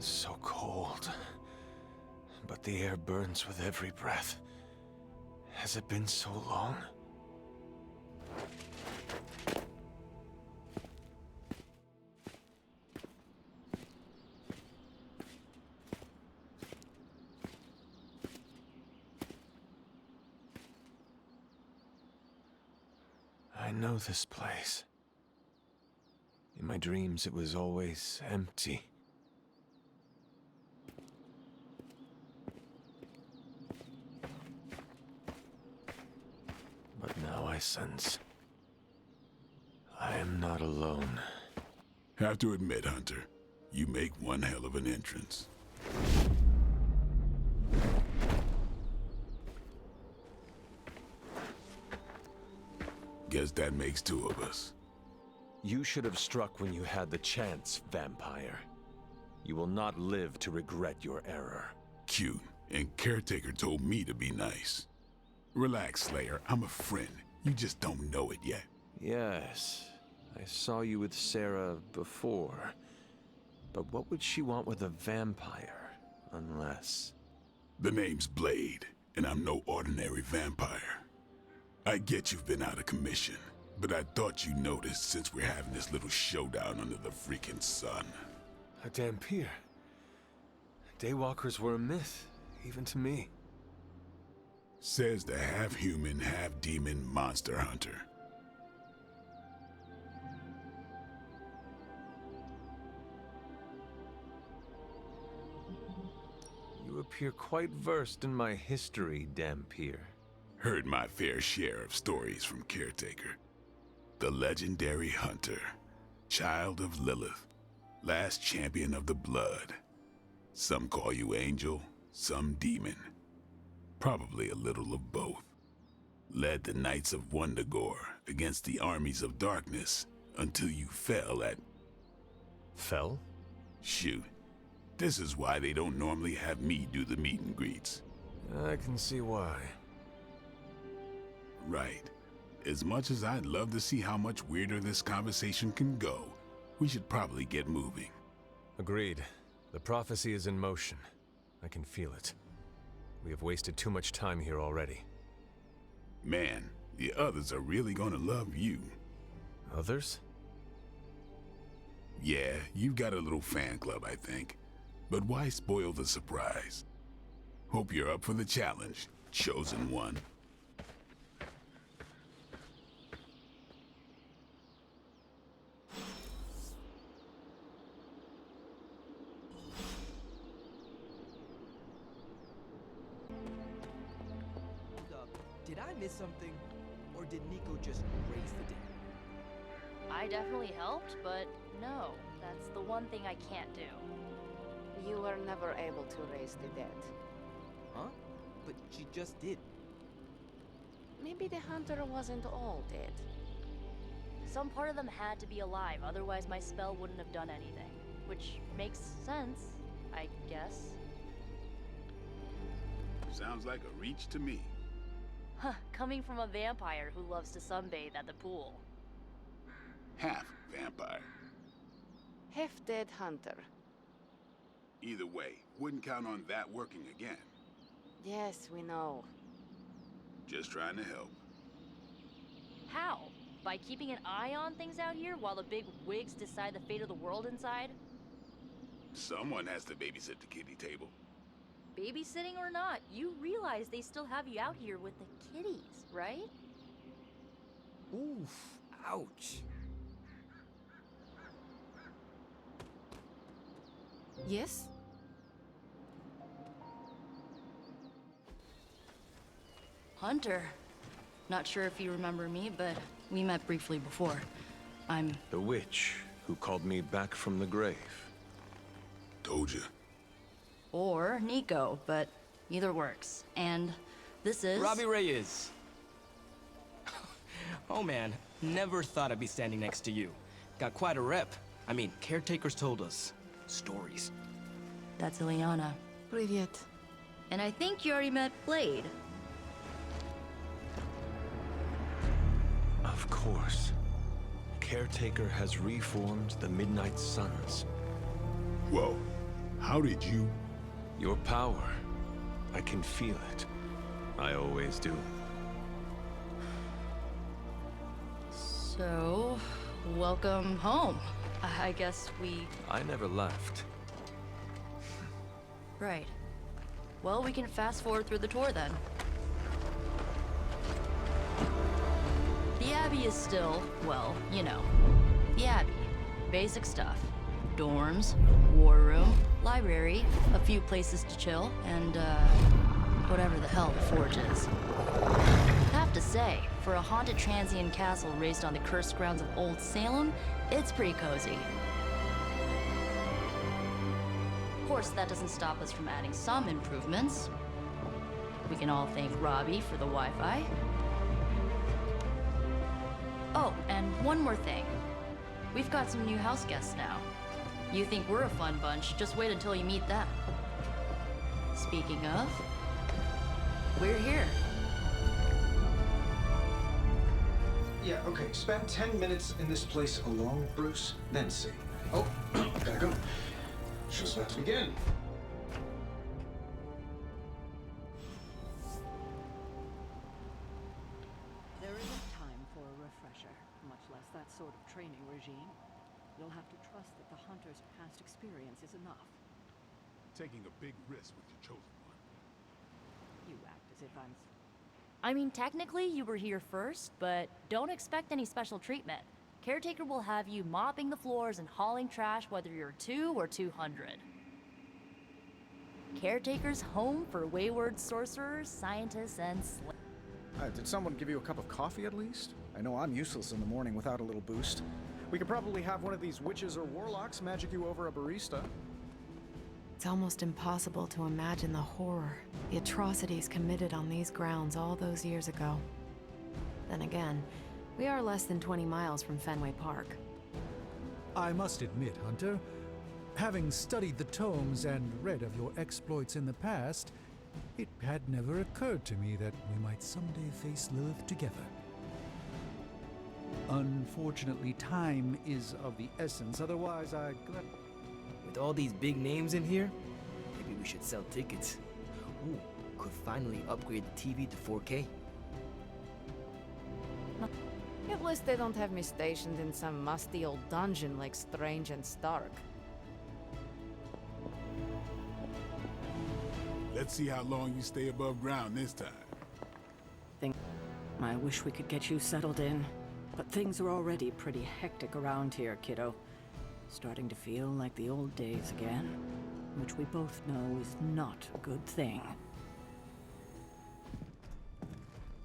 so cold. But the air burns with every breath. Has it been so long? I know this place. In my dreams, it was always empty. But now I sense I am not alone. Have to admit, Hunter, you make one hell of an entrance. Guess that makes two of us. You should have struck when you had the chance, vampire. You will not live to regret your error. Cute, and Caretaker told me to be nice. Relax, Slayer, I'm a friend. You just don't know it yet. Yes, I saw you with Sarah before. But what would she want with a vampire, unless... The name's Blade, and I'm no ordinary vampire. I get you've been out of commission, but I thought you noticed since we're having this little showdown under the freaking sun. A Dhampir. Daywalkers were a myth, even to me. Says the half-human, half-demon monster hunter. You appear quite versed in my history, Dhampir. Heard my fair share of stories from Caretaker. The legendary hunter, child of Lilith, last champion of the blood. Some call you angel, some demon. Probably a little of both. Led the Knights of Wundagore against the armies of darkness until you fell at... Fell? Shoot. This is why they don't normally have me do the meet and greets. I can see why. Right. As much as I'd love to see how much weirder this conversation can go, we should probably get moving. Agreed. The prophecy is in motion. I can feel it. We have wasted too much time here already. Man, the others are really gonna love you. Others? Yeah, you've got a little fan club, I think. But why spoil the surprise? Hope you're up for the challenge, chosen one. Did I miss something? Or did Nico just raise the dead? I definitely helped, but no, that's the one thing I can't do. You were never able to raise the dead. Huh? But she just did. Maybe the hunter wasn't all dead. Some part of them had to be alive, otherwise my spell wouldn't have done anything. Which makes sense, I guess. Sounds like a reach to me. Huh, coming from a vampire who loves to sunbathe at the pool. Half vampire. Half-dead hunter. Either way, wouldn't count on that working again. Yes, we know. Just trying to help. How? By keeping an eye on things out here while the big wigs decide the fate of the world inside? Someone has to babysit the kiddie table. Babysitting or not, you realize they still have you out here with the kitties, right? Oof. Ouch. Yes? Hunter. Not sure if you remember me, but we met briefly before. I'm... The witch who called me back from the grave. Told you. Or Nico, but either works. And this is... Robbie Reyes. Oh man, never thought I'd be standing next to you. Got quite a rep. I mean, caretakers told us stories. That's Ileana. Привет. And I think you already met Blade. Of course. Caretaker has reformed the Midnight Suns. Whoa. How did you... Your power. I can feel it. I always do. So, welcome home. I guess we... I never left. Right. Well, we can fast forward through the tour then. The Abbey is still, well, you know, the Abbey. Basic stuff. Dorms, war room, library, a few places to chill, and, whatever the hell the Forge is. Have to say, for a haunted transient castle raised on the cursed grounds of Old Salem, it's pretty cozy. Of course, that doesn't stop us from adding some improvements. We can all thank Robbie for the Wi-Fi. Oh, and one more thing. We've got some new house guests now. You think we're a fun bunch, just wait until you meet them. Speaking of, we're here. Yeah, okay. Spend 10 minutes in this place alone, Bruce, then see. Oh, gotta go. Show's about to begin. There isn't time for a refresher, much less that sort of training regime. You'll have to trust that the Hunter's past experience is enough. Taking a big risk with your chosen one. You act as if I'm... I mean, technically you were here first, but don't expect any special treatment. Caretaker will have you mopping the floors and hauling trash whether you're 2 or 200. Caretaker's home for wayward sorcerers, scientists, and Did someone give you a cup of coffee at least? I know I'm useless in the morning without a little boost. We could probably have one of these witches or warlocks magic you over a barista. It's almost impossible to imagine the horror, the atrocities committed on these grounds all those years ago. Then again, we are less than 20 miles from Fenway Park. I must admit, Hunter, having studied the tomes and read of your exploits in the past, it had never occurred to me that we might someday face Lilith together. Unfortunately, time is of the essence, otherwise With all these big names in here, maybe we should sell tickets. Ooh, could finally upgrade the TV to 4K. At least they don't have me stationed in some musty old dungeon like Strange and Stark. Let's see how long you stay above ground this time. I wish we could get you settled in, but things are already pretty hectic around here, kiddo. Starting to feel like the old days again, which we both know is not a good thing.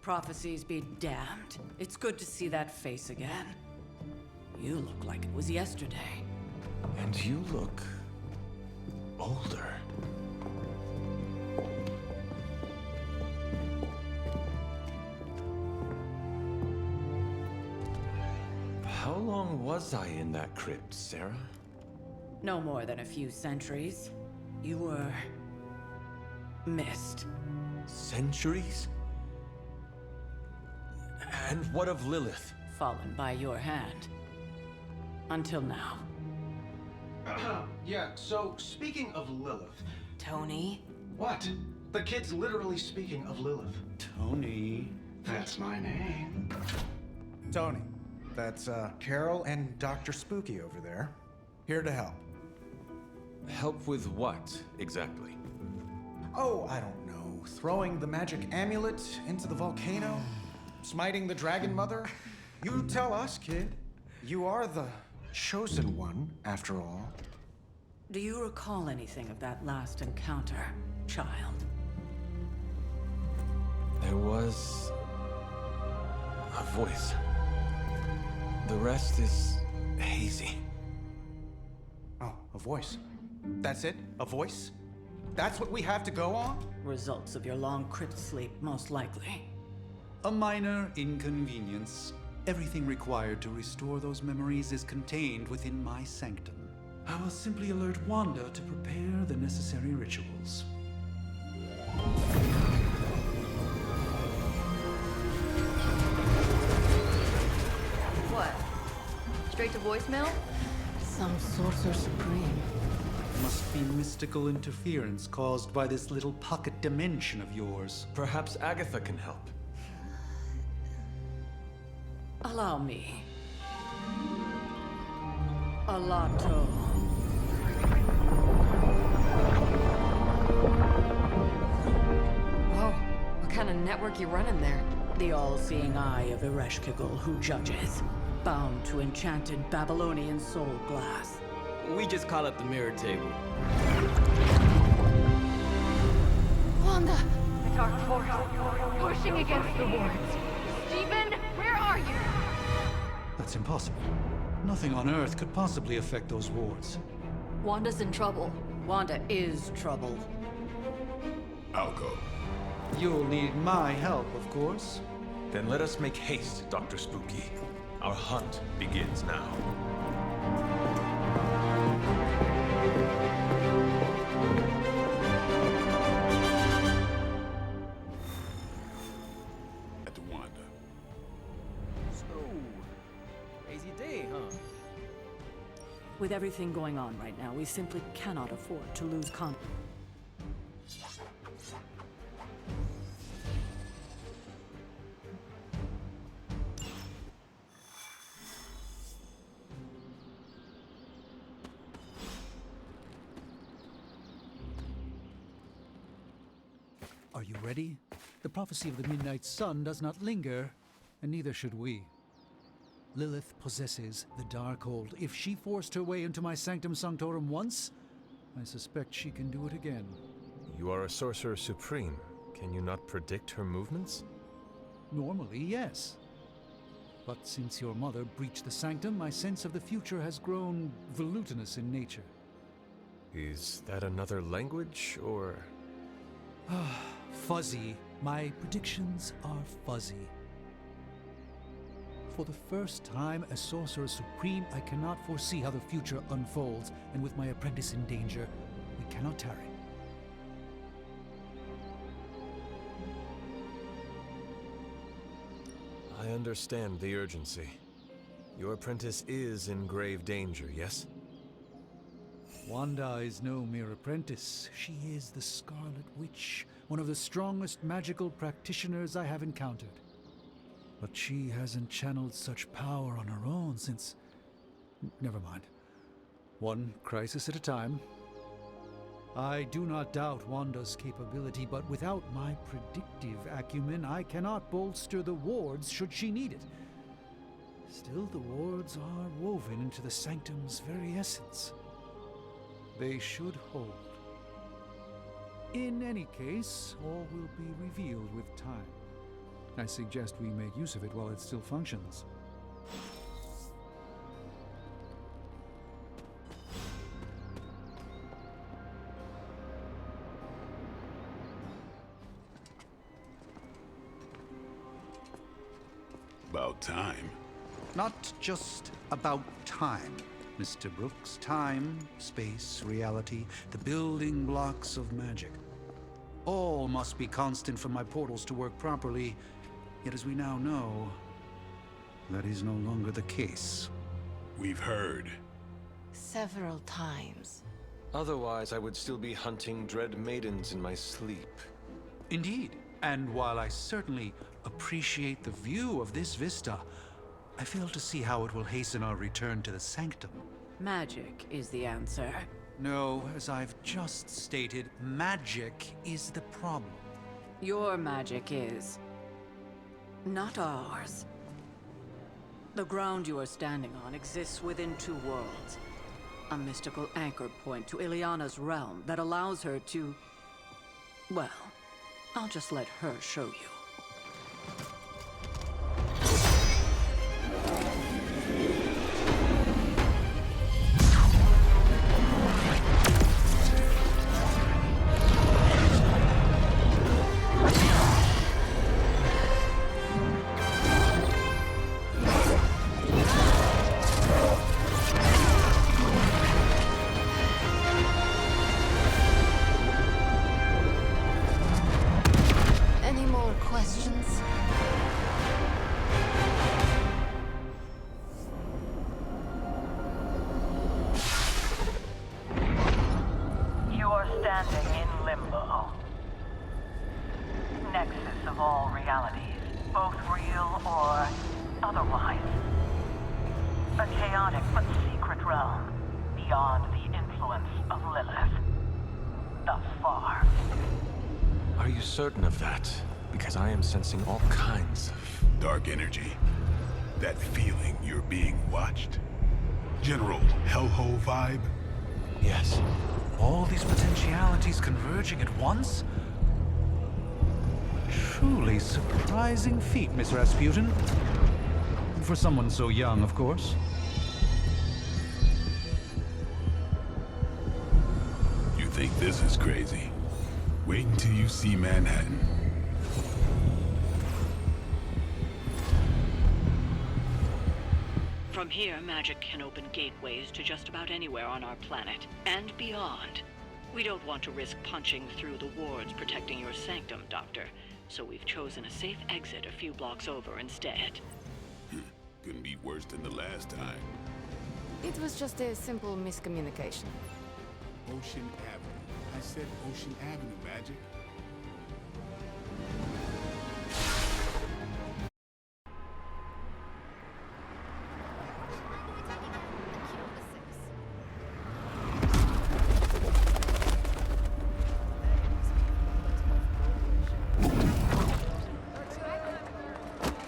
Prophecies be damned. It's good to see that face again. You look like it was yesterday. And you look... older. How long was I in that crypt, Sarah? No more than a few centuries. You were... missed. Centuries? And what of Lilith? Fallen by your hand. Until now. Yeah, so speaking of Lilith... Tony? What? The kid's literally speaking of Lilith. Tony. That's my name. Tony. That's, Carol and Dr. Spooky over there. Here to help. Help with what, exactly? Oh, I don't know. Throwing the magic amulet into the volcano? Smiting the Dragon Mother? You tell us, kid. You are the chosen one, after all. Do you recall anything of that last encounter, child? There was... a voice. The rest is hazy. Oh, a voice. That's it? A voice? That's what we have to go on? Results of your long crypt sleep, most likely. A minor inconvenience. Everything required to restore those memories is contained within my sanctum. I will simply alert Wanda to prepare the necessary rituals. what? Straight to voicemail? Some sorcerer supreme. must be mystical interference caused by this little pocket dimension of yours. Perhaps Agatha can help. Allow me. Alato. Whoa, what kind of network you running there? The all-seeing eye of Ereshkigal who judges, bound to enchanted Babylonian soul glass. We just call it the mirror table. Wanda! Dark force, pushing against the wards. Stephen, where are you? That's impossible. Nothing on Earth could possibly affect those wards. Wanda's in trouble. Wanda is trouble. I'll go. You'll need my help, of course. Then let us make haste, Dr. Spooky. Our hunt begins now. At Wanda. So, crazy day, huh? With everything going on right now, we simply cannot afford to lose contact. Are you ready? The prophecy of the Midnight Sun does not linger, and neither should we. Lilith possesses the Darkhold. If she forced her way into my Sanctum Sanctorum once, I suspect she can do it again. You are a sorcerer supreme. Can you not predict her movements? Normally, yes. But since your mother breached the Sanctum, my sense of the future has grown volutinous in nature. Is that another language, or...? Fuzzy. My predictions are fuzzy. For the first time as Sorcerer Supreme, I cannot foresee how the future unfolds, and with my apprentice in danger, we cannot tarry. I understand the urgency. Your apprentice is in grave danger, yes? Wanda is no mere apprentice. She is the Scarlet Witch, one of the strongest magical practitioners I have encountered. But she hasn't channeled such power on her own since... Never mind. One crisis at a time. I do not doubt Wanda's capability, but without my predictive acumen, I cannot bolster the wards should she need it. Still, the wards are woven into the Sanctum's very essence. They should hold. In any case, all will be revealed with time. I suggest we make use of it while it still functions. About time. Not just about time, Mr. Brooks. Time, space, reality, the building blocks of magic. All must be constant for my portals to work properly, yet as we now know, that is no longer the case. We've heard. Several times. Otherwise, I would still be hunting dread maidens in my sleep. Indeed, and while I certainly appreciate the view of this vista, I fail to see how it will hasten our return to the Sanctum. Magic is the answer. No, as I've just stated, magic is the problem. Your magic is... not ours. The ground you are standing on exists within two worlds. A mystical anchor point to Ileana's realm that allows her to... well, I'll just let her show you. Any more questions? all realities, both real or otherwise. A chaotic but secret realm, beyond the influence of Lilith. Thus far. Are you certain of that? Because I am sensing all kinds of... Dark energy. That feeling you're being watched. General hellhole vibe. Yes. All these potentialities converging at once? Truly surprising feat, Miss Rasputin. For someone so young, of course. You think this is crazy? Wait until you see Manhattan. From here, magic can open gateways to just about anywhere on our planet, and beyond. We don't want to risk punching through the wards protecting your sanctum, Doctor, so we've chosen a safe exit a few blocks over instead. Couldn't be worse than the last time. It was just a simple miscommunication. Ocean Avenue. I said Ocean Avenue, Magic.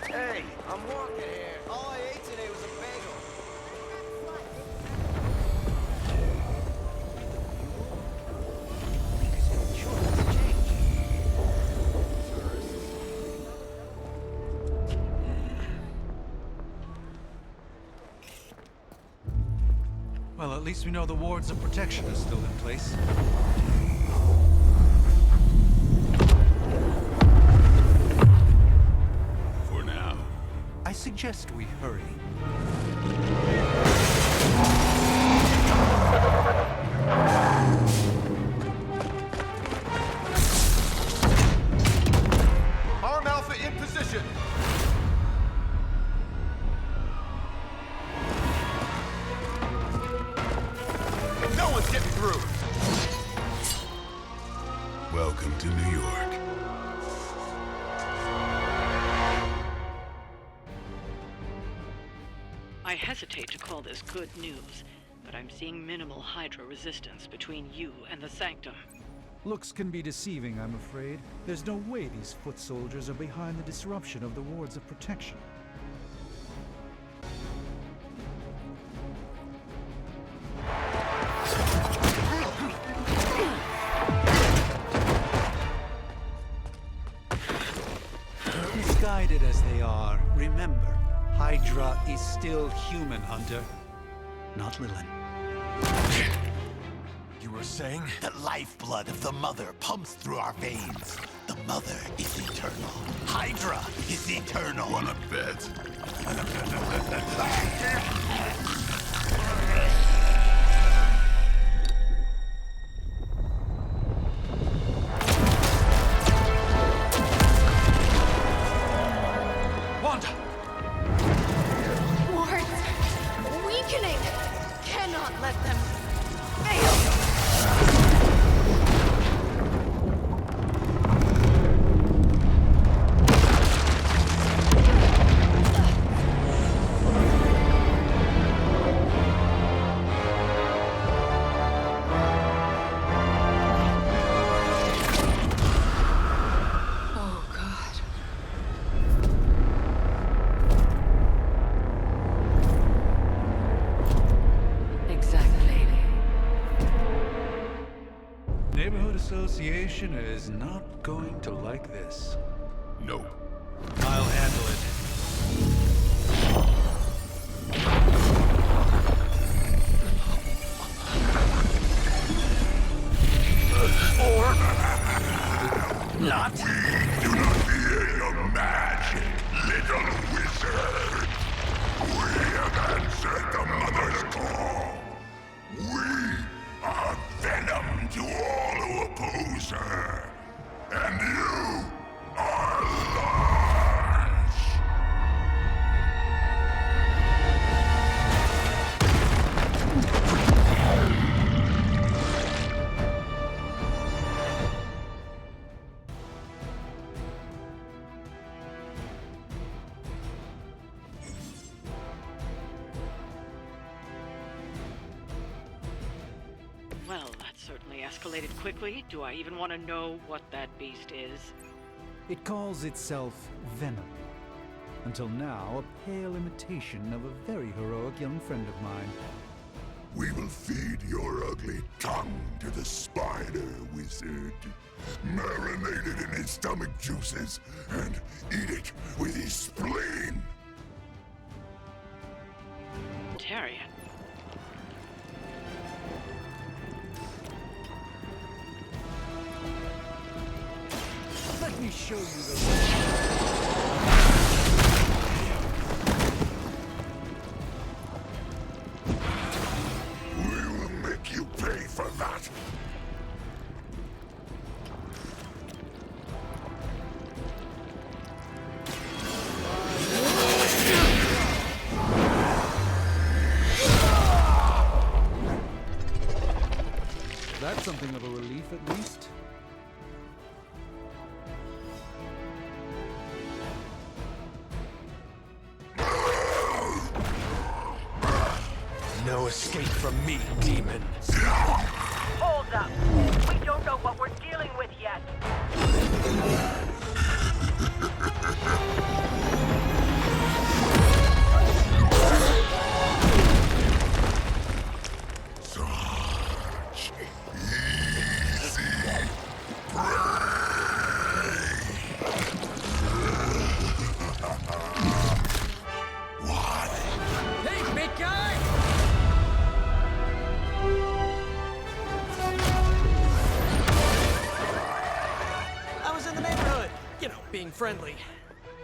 Hey, I'm walking here. All I ate today was a bagel. Well, at least we know the wards of protection are still in place. For now. I suggest we hurry. Arm Alpha in position. No one's getting through. Welcome to New York. I hesitate to call this good news, but I'm seeing minimal Hydra resistance between you and the Sanctum. Looks can be deceiving, I'm afraid. There's no way these foot soldiers are behind the disruption of the wards of protection. Misguided as they are, remember, Hydra is still human, Hunter. Not Lilith. You were saying? The lifeblood of the Mother pumps through our veins. The Mother is eternal. Hydra is eternal. Wanna bet? Wanda! Wards! Weakening! Cannot let them fail! Oh, God. Exactly. Neighborhood Association is not going to like this. Nope. I'll handle it. Not. Do not fear your magic, little wizard. We have answered the Mother's call. We are venom to all who oppose her. And you are large. certainly escalated quickly. Do I even want to know what that beast is? It calls itself Venom. Until now, a pale imitation of a very heroic young friend of mine. We will feed your ugly tongue to the spider wizard. Marinate it in his stomach juices and eat it with his spleen. Tyrion. Let me show you the We will make you pay for that. That's something of a relief, at least. No escape from me, demon. Hold up. We don't know what we're dealing with yet. Such easy prey. What? Hey, big guy! I was in the neighborhood. You know, being friendly.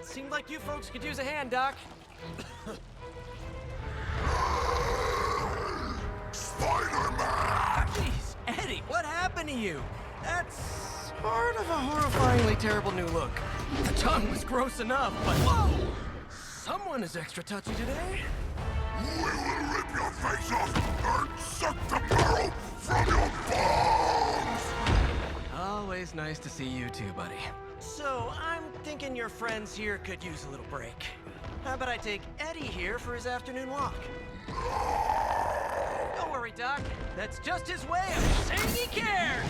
Seemed like you folks could use a hand, Doc. Spider-Man! Jeez, Eddie, what happened to you? That's sort of a horrifyingly terrible new look. The tongue was gross enough, but whoa! Someone is extra touchy today. We will rip your face off and suck the marrow from your bones! Always nice to see you too, buddy. So, I'm thinking your friends here could use a little break. How about I take Eddie here for his afternoon walk? Don't worry, Doc. That's just his way of saying he cares!